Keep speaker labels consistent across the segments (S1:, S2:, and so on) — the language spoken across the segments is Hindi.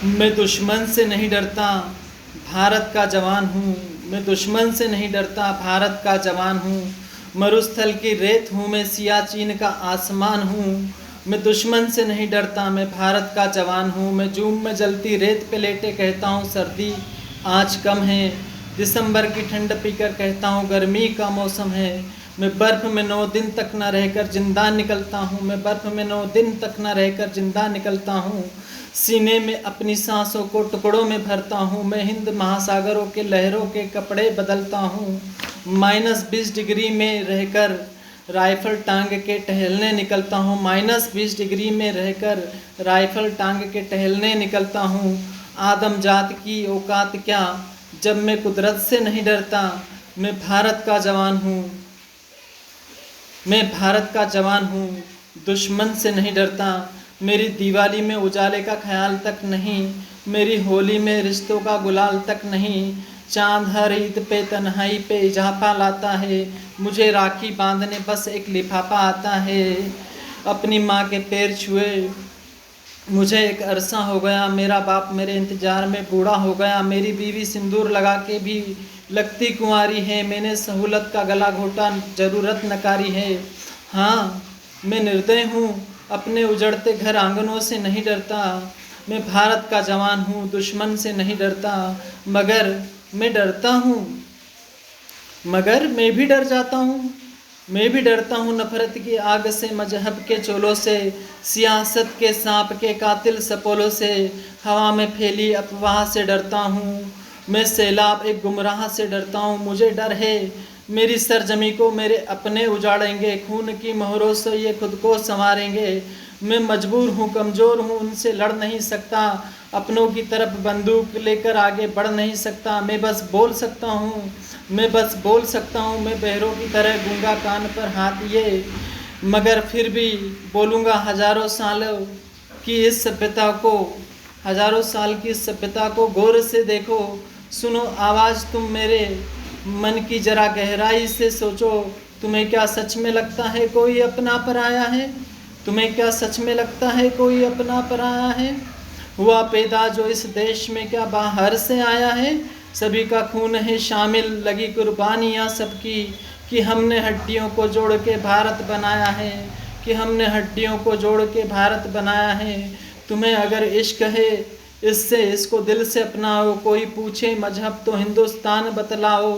S1: मैं दुश्मन से नहीं डरता, भारत का जवान हूँ। मैं दुश्मन से नहीं डरता, भारत का जवान हूँ। मरुस्थल की रेत हूँ मैं, सियाचिन का आसमान हूँ। मैं दुश्मन से नहीं डरता, मैं भारत का जवान हूँ। मैं जूम में जलती रेत पे लेटे कहता हूँ सर्दी आज कम है। दिसंबर की ठंड पीकर कहता हूँ गर्मी का मौसम है। मैं बर्फ़ में 9 दिन तक न रहकर जिंदा निकलता हूँ। मैं बर्फ़ में 9 दिन तक न रहकर जिंदा निकलता हूँ। सीने में अपनी सांसों को टुकड़ों में भरता हूँ। मैं हिंद महासागरों के लहरों के कपड़े बदलता हूँ। -20 डिग्री में रहकर राइफल टांग के टहलने निकलता हूँ। -20 डिग्री में रहकर राइफल टांग के टहलने निकलता हूँ। आदम जात की औकात क्या, जब मैं कुदरत से नहीं डरता। मैं भारत का जवान हूँ। मैं भारत का जवान हूँ, दुश्मन से नहीं डरता। मेरी दिवाली में उजाले का ख्याल तक नहीं, मेरी होली में रिश्तों का गुलाल तक नहीं। चांद हर ईद पे तन्हाई पे इजाफा लाता है, मुझे राखी बांधने बस एक लिफाफा आता है। अपनी माँ के पैर छुए मुझे एक अरसा हो गया, मेरा बाप मेरे इंतज़ार में बूढ़ा हो गया। मेरी बीवी सिंदूर लगा के भी लगती कुंवारी है, मैंने सहूलत का गला घोटा ज़रूरत नकारी है। हाँ, मैं निर्दय हूँ, अपने उजड़ते घर आंगनों से नहीं डरता। मैं भारत का जवान हूँ, दुश्मन से नहीं डरता। मगर मैं डरता हूँ, मगर मैं भी डर जाता हूँ। मैं भी डरता हूँ नफ़रत की आग से, मजहब के चोलों से, सियासत के सांप के कातिल सपोलों से। हवा में फैली अफवाह से डरता हूँ, मैं सैलाब एक गुमराह से डरता हूँ। मुझे डर है मेरी सरजमी को मेरे अपने उजाड़ेंगे, खून की मोहरों से ये खुद को संवारेंगे। मैं मजबूर हूँ, कमज़ोर हूँ, उनसे लड़ नहीं सकता। अपनों की तरफ बंदूक लेकर आगे बढ़ नहीं सकता। मैं बस बोल सकता हूँ, मैं बस बोल सकता हूँ। मैं बहरों की तरह गूंगा कान पर हाथ ये, मगर फिर भी बोलूँगा हज़ारों सालों की इस सभ्यता को, हज़ारों साल की इस सभ्यता को गौर से देखो। सुनो आवाज़ तुम मेरे मन की जरा गहराई से सोचो। तुम्हें क्या सच में लगता है कोई अपना पराया है? तुम्हें क्या सच में लगता है कोई अपना पराया है? हुआ पैदा जो इस देश में क्या बाहर से आया है? सभी का खून है शामिल, लगी कुर्बानियाँ सबकी, कि हमने हड्डियों को जोड़ के भारत बनाया है, कि हमने हड्डियों को जोड़ के भारत बनाया है। तुम्हें अगर इश्क है इससे, इसको दिल से अपनाओ। कोई पूछे मजहब तो हिंदुस्तान बतलाओ,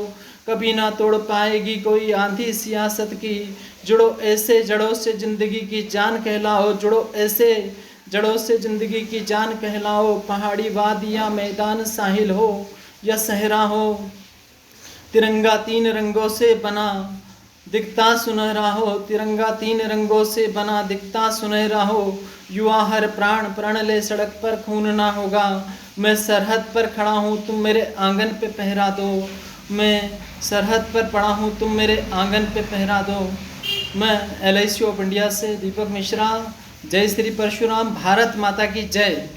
S1: कभी ना तोड़ पाएगी कोई आंधी सियासत की। जुड़ो ऐसे जड़ों से ज़िंदगी की जान कहलाओ, जुड़ो ऐसे जड़ों से ज़िंदगी की जान कहलाओ। पहाड़ी वादियाँ मैदान साहिल हो या सहरा हो, तिरंगा 3 रंगों से बना दिखता सुनहरा हो। तिरंगा 3 रंगों से बना दिखता सुनहरा हो। युवा हर प्राण प्रण ले, सड़क पर खून ना होगा। मैं सरहद पर खड़ा हूँ, तुम मेरे आंगन पे पहरा दो। मैं सरहद पर पड़ा हूँ, तुम मेरे आंगन पे पहरा दो। मैं LIC ऑफ इंडिया से दीपक मिश्रा। जय श्री परशुराम। भारत माता की जय।